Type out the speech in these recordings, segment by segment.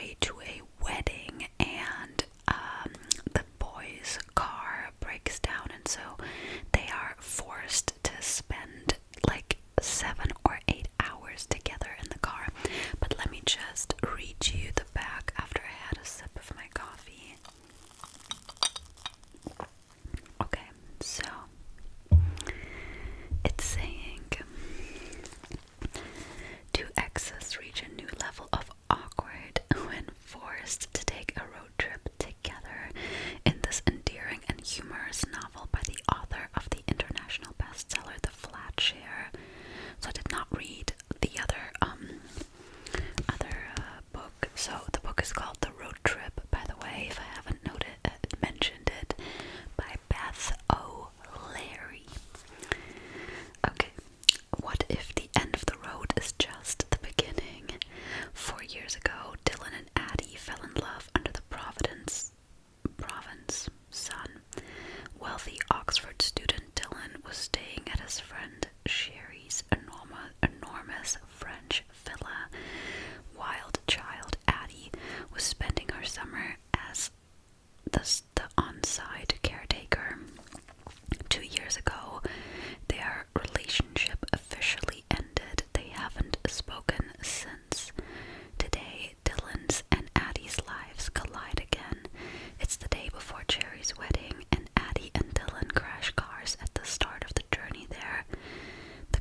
way to a wedding, and the boy's car breaks down, and so they are forced to spend like 7 or 8 hours together in the car. But let me just read you the back after I had a sip of my coffee. Okay, so it's saying, two exes reach a new level of awkward when forced to take a road trip together in this endearing and humorous novel by the author of the international bestseller The Flat Share. So I did not read the other book. So the book is called The Road Trip, by the way, if I haven't mentioned it, by Beth O'Leary. Okay, what if the end of the road is just the beginning? 4 years ago, Dylan and Addie fell in love under the Province sun. Wealthy Oxford student Dylan was staying at his friend Sherry's enormous French villa. Wild child Addie was spending her summer as the on-site caretaker. 2 years ago, their relationship officially ended. They haven't spoken since. Today, Dylan's and Addie's lives collide again. It's the day before Cherry's wedding, and Addie and Dylan crash cars at the start of the journey there. The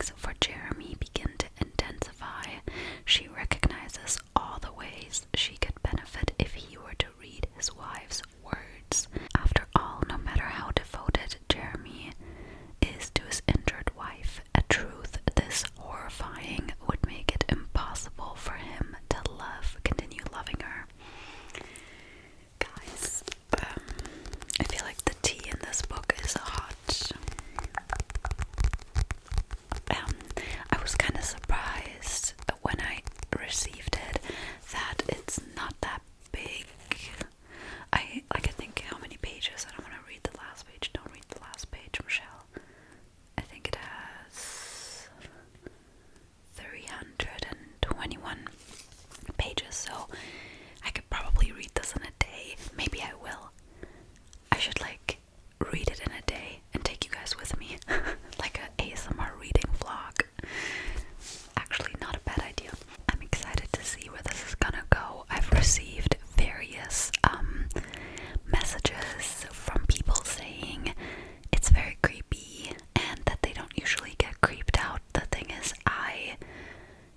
feelings for Jeremy begin to intensify. She recognizes all the ways she could benefit if he were to read his wife's words. After all, no matter how devoted Jeremy is to his injured wife, a truth this horrifying would make it impossible for him to continue loving her. Guys, I feel like the tea in this book is hot. I was kind of surprised when I received it that it's not that big. I think how many pages? I don't want to read the last page. Don't read the last page, Michelle. I think it has 321 pages, so I could probably read this in a day. Maybe I will. I should read it in a day and take you guys with me. Like a ASMR reading vlog. Actually, not a bad idea. I'm excited to see where this is gonna go. I've received various messages from people saying it's very creepy and that they don't usually get creeped out. The thing is, I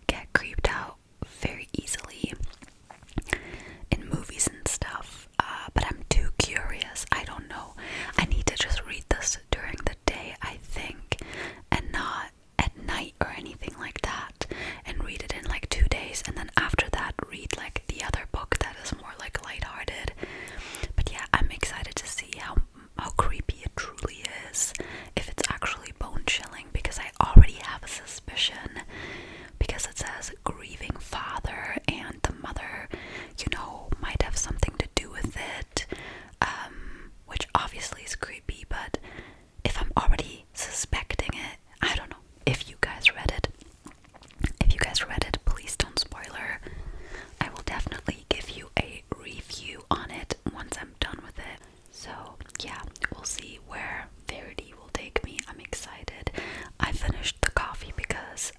get creeped out very easily in movies and stuff, but I'm too curious. I don't know. I need to just read this during the day, I think, and not at night or anything like that, and read it in 2 days, and then after that read the other book that is more lighthearted. But yeah, I'm excited to see how creepy it truly is, if it's actually bone-chilling, because I already have a suspicion, because it says grieving father, and the mother, might have something to do with it, which obviously is creepy, but if I'm already suspecting it, I don't know. If you guys read it, please don't spoiler. I will definitely give you a review on it once I'm done with it. So yeah, we'll see where Verity will take me. I'm excited. I finished the coffee because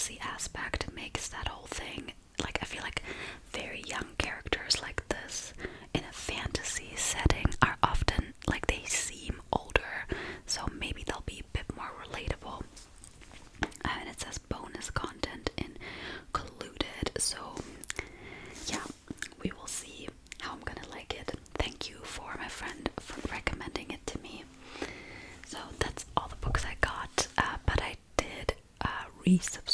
fantasy aspect makes that whole thing, like, I feel like very young characters like this in a fantasy setting are often, like, they seem older, so maybe they'll be a bit more relatable. And it says bonus content included, so yeah, we will see how I'm gonna like it. Thank you for my friend for recommending it to me. So that's all the books I got, but I did resubscribe